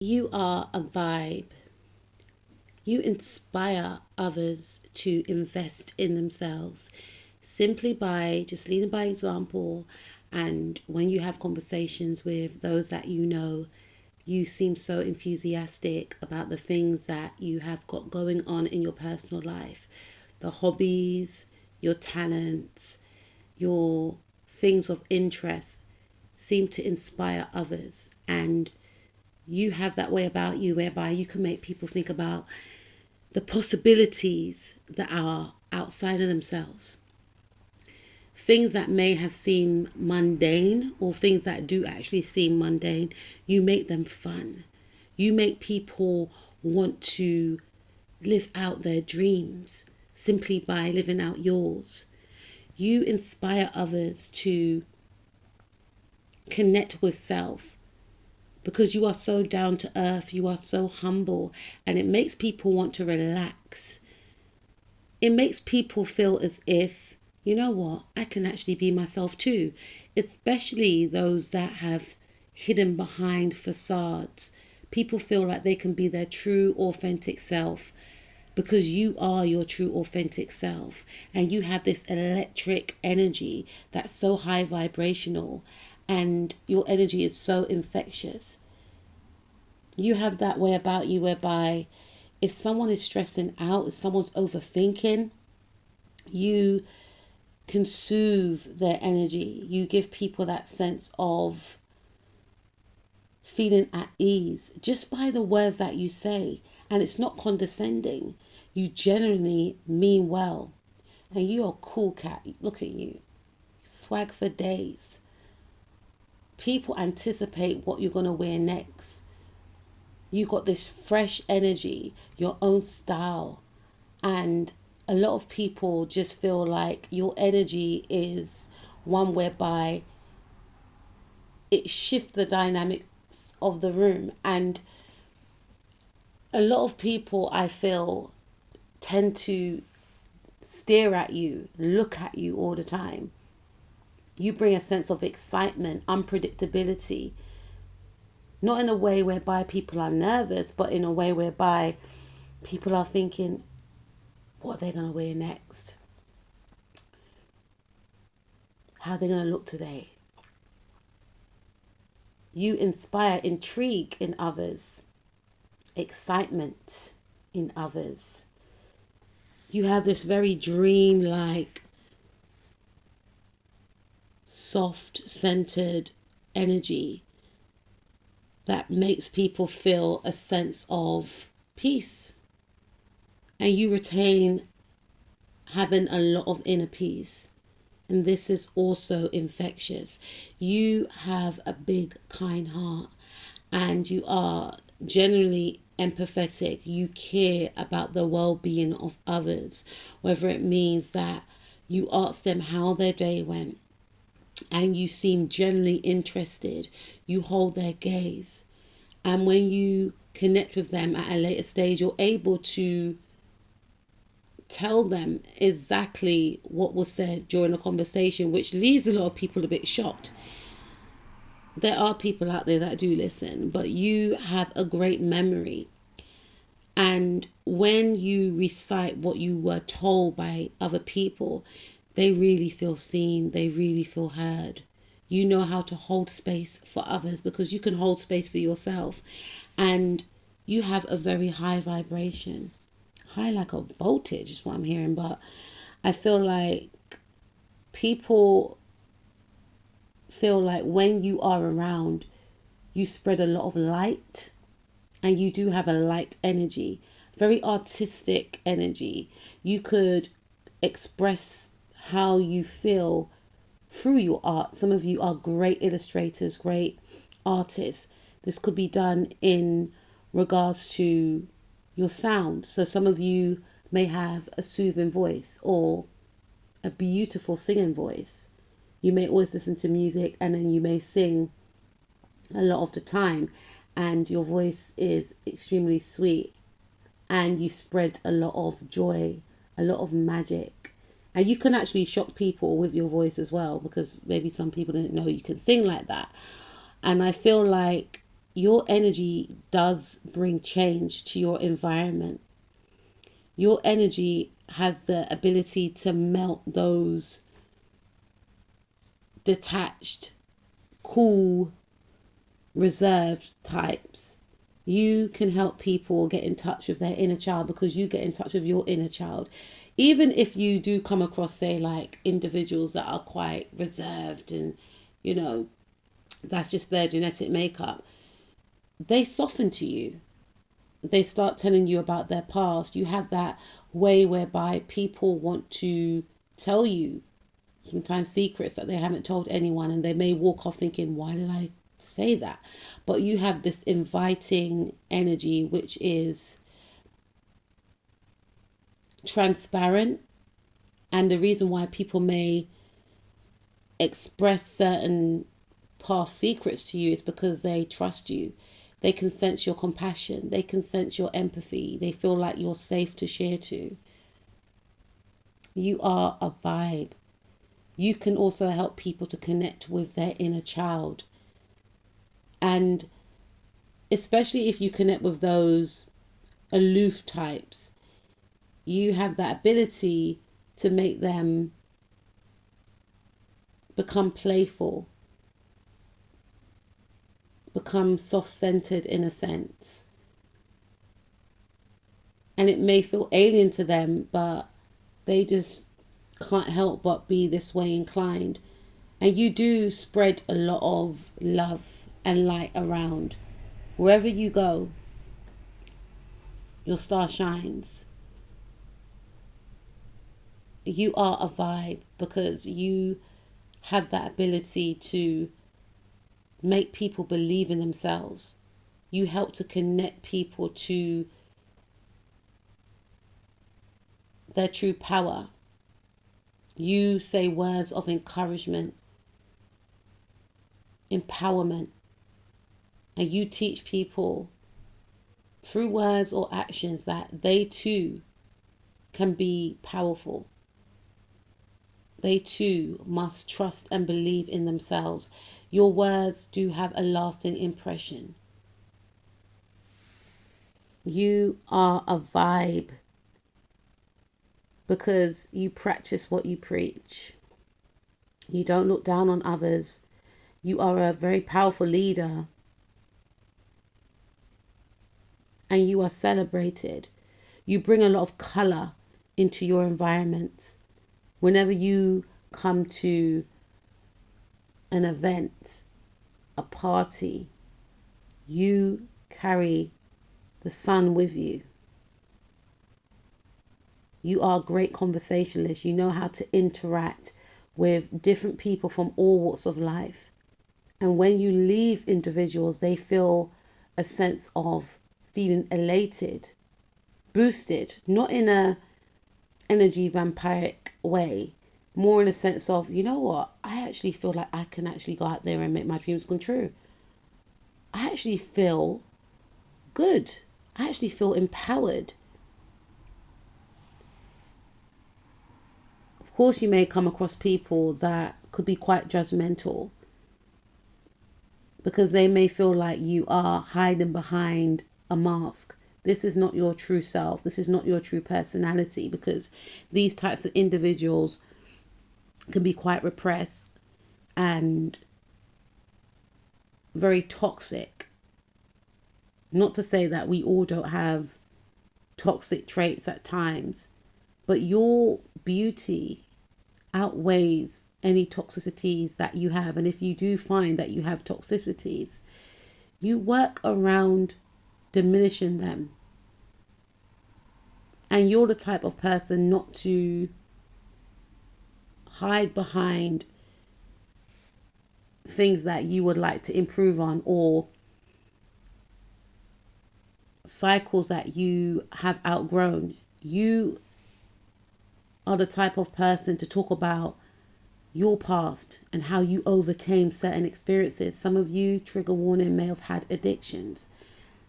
You are a vibe. You inspire others to invest in themselves simply by just leading by example. And when you have conversations with those that you know, you seem so enthusiastic about the things that you have got going on in your personal life, the hobbies, your talents, your things of interest seem to inspire others. And you have that way about you whereby you can make people think about the possibilities that are outside of themselves. Things that may have seemed mundane, or things that do actually seem mundane, you make them fun. You make people want to live out their dreams simply by living out yours. You inspire others to connect with self because you are so down to earth, you are so humble, and it makes people want to relax. It makes people feel as if, you know what, I can actually be myself too, especially those that have hidden behind facades. People feel like they can be their true, authentic self because you are your true, authentic self, and you have this electric energy that's so high vibrational, and your energy is so infectious. You have that way about you whereby if someone is stressing out, if someone's overthinking, you can soothe their energy. You give people that sense of feeling at ease just by the words that you say. And it's not condescending. You genuinely mean well. And you're a cool cat. Look at you. Swag for days. People anticipate what you're going to wear next. You got this fresh energy, your own style. And a lot of people just feel like your energy is one whereby it shifts the dynamics of the room. And a lot of people, I feel, tend to stare at you, look at you all the time. You bring a sense of excitement, unpredictability, not in a way whereby people are nervous, but in a way whereby people are thinking, what are they going to wear next? How are they going to look today? You inspire intrigue in others, excitement in others. You have this very dream-like, soft-centered energy that makes people feel a sense of peace. And you retain having a lot of inner peace. And this is also infectious. You have a big, kind heart, and you are generally empathetic. You care about the well-being of others, whether it means that you ask them how their day went and you seem generally interested. You hold their gaze. And when you connect with them at a later stage, you're able to tell them exactly what was said during the conversation, which leaves a lot of people a bit shocked. There are people out there that do listen, but you have a great memory. And when you recite what you were told by other people, they really feel seen, they really feel heard. You know how to hold space for others because you can hold space for yourself. And you have a very high vibration. High like a voltage is what I'm hearing, but I feel like people feel like when you are around, you spread a lot of light, and you do have a light energy, very artistic energy. You could express how you feel through your art. Some of you are great illustrators, great artists. This could be done in regards to your sound. So some of you may have a soothing voice or a beautiful singing voice. You may always listen to music and then you may sing a lot of the time, and your voice is extremely sweet, and you spread a lot of joy, a lot of magic. And you can actually shock people with your voice as well, because maybe some people didn't know you can sing like that. And I feel like your energy does bring change to your environment. Your energy has the ability to melt those detached, cool, reserved types. You can help people get in touch with their inner child because you get in touch with your inner child. Even if you do come across, say, like individuals that are quite reserved and, you know, that's just their genetic makeup, they soften to you. They start telling you about their past. You have that way whereby people want to tell you sometimes secrets that they haven't told anyone, and they may walk off thinking, why did I say that? But you have this inviting energy which is transparent, and the reason why people may express certain past secrets to you is because they trust you. They can sense your compassion, they can sense your empathy, they feel like you're safe to share to. You are a vibe. You can also help people to connect with their inner child. And especially if you connect with those aloof types, you have that ability to make them become playful, become soft-centered in a sense. And it may feel alien to them, but they just can't help but be this way inclined. And you do spread a lot of love and light around. Wherever you go, your star shines. You are a vibe because you have that ability to make people believe in themselves. You help to connect people to their true power. You say words of encouragement, empowerment, and you teach people through words or actions that they too can be powerful. They too must trust and believe in themselves. Your words do have a lasting impression. You are a vibe because you practice what you preach. You don't look down on others. You are a very powerful leader. And you are celebrated. You bring a lot of color into your environments. Whenever you come to an event, a party, you carry the sun with you. You are a great conversationalist. You know how to interact with different people from all walks of life. And when you leave individuals, they feel a sense of feeling elated, boosted, not in a energy vampiric way, more in a sense of, you know what, I actually feel like I can actually go out there and make my dreams come true. I actually feel good. I actually feel empowered. Of course, you may come across people that could be quite judgmental because they may feel like you are hiding behind a mask. This is not your true self. This is not your true personality, because these types of individuals can be quite repressed and very toxic. Not to say that we all don't have toxic traits at times, but your beauty outweighs any toxicities that you have. And if you do find that you have toxicities, you work around diminishing them. And you're the type of person not to hide behind things that you would like to improve on, or cycles that you have outgrown. You are the type of person to talk about your past and how you overcame certain experiences. Some of you, trigger warning, may have had addictions.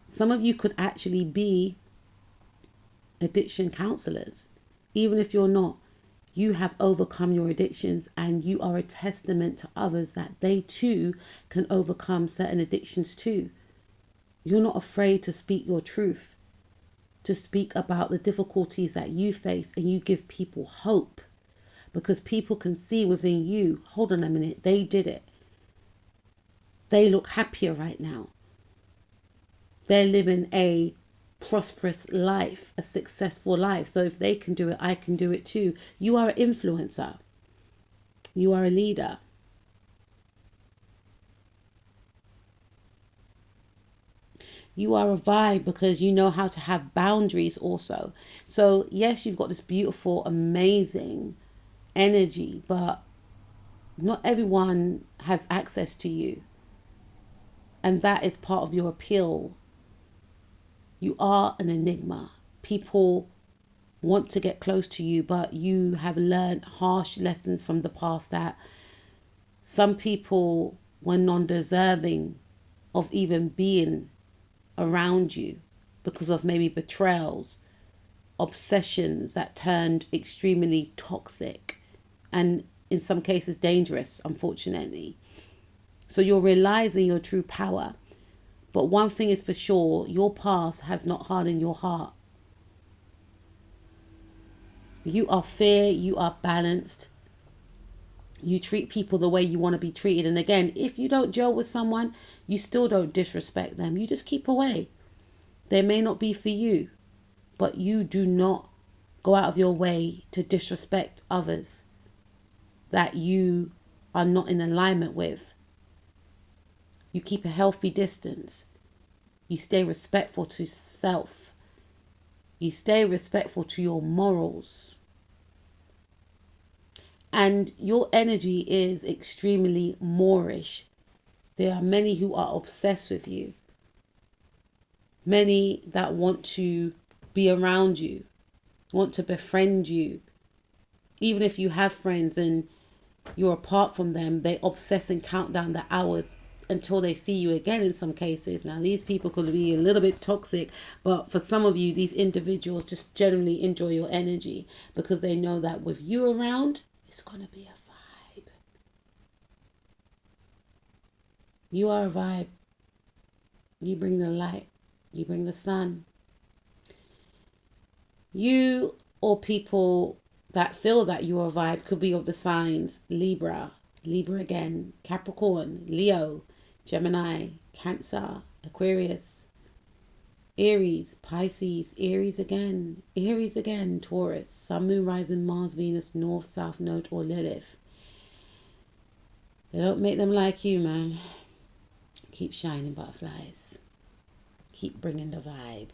Some of you could actually be addiction counselors. Even if you're not, you have overcome your addictions, and you are a testament to others that they too can overcome certain addictions too. You're not afraid to speak your truth, to speak about the difficulties that you face, and you give people hope, because people can see within you, hold on a minute, they did it. They look happier right now. They're living a prosperous life, a successful life. So if they can do it, I can do it too. You are an influencer. You are a leader. You are a vibe because you know how to have boundaries also. So yes, you've got this beautiful, amazing energy, but not everyone has access to you. And that is part of your appeal. You are an enigma. People want to get close to you, but you have learned harsh lessons from the past that some people were non-deserving of even being around you because of maybe betrayals, obsessions that turned extremely toxic and in some cases dangerous, unfortunately. So you're realizing your true power. But one thing is for sure, your past has not hardened your heart. You are fair, you are balanced. You treat people the way you want to be treated. And again, if you don't gel with someone, you still don't disrespect them. You just keep away. They may not be for you, but you do not go out of your way to disrespect others that you are not in alignment with. You keep a healthy distance. You stay respectful to self. You stay respectful to your morals. And your energy is extremely Moorish. There are many who are obsessed with you. Many that want to be around you, want to befriend you. Even if you have friends and you're apart from them, they obsess and count down the hours until they see you again in some cases. Now, these people could be a little bit toxic, but for some of you, these individuals just generally enjoy your energy because they know that with you around, it's going to be a vibe. You are a vibe. You bring the light. You bring the sun. You or people that feel that you are a vibe could be of the signs Libra, Libra again, Capricorn, Leo, Gemini, Cancer, Aquarius, Aries, Pisces, Aries again, Taurus, Sun, Moon, Rising, Mars, Venus, North, South Node, or Lilith. They don't make them like you, man. Keep shining, butterflies. Keep bringing the vibe.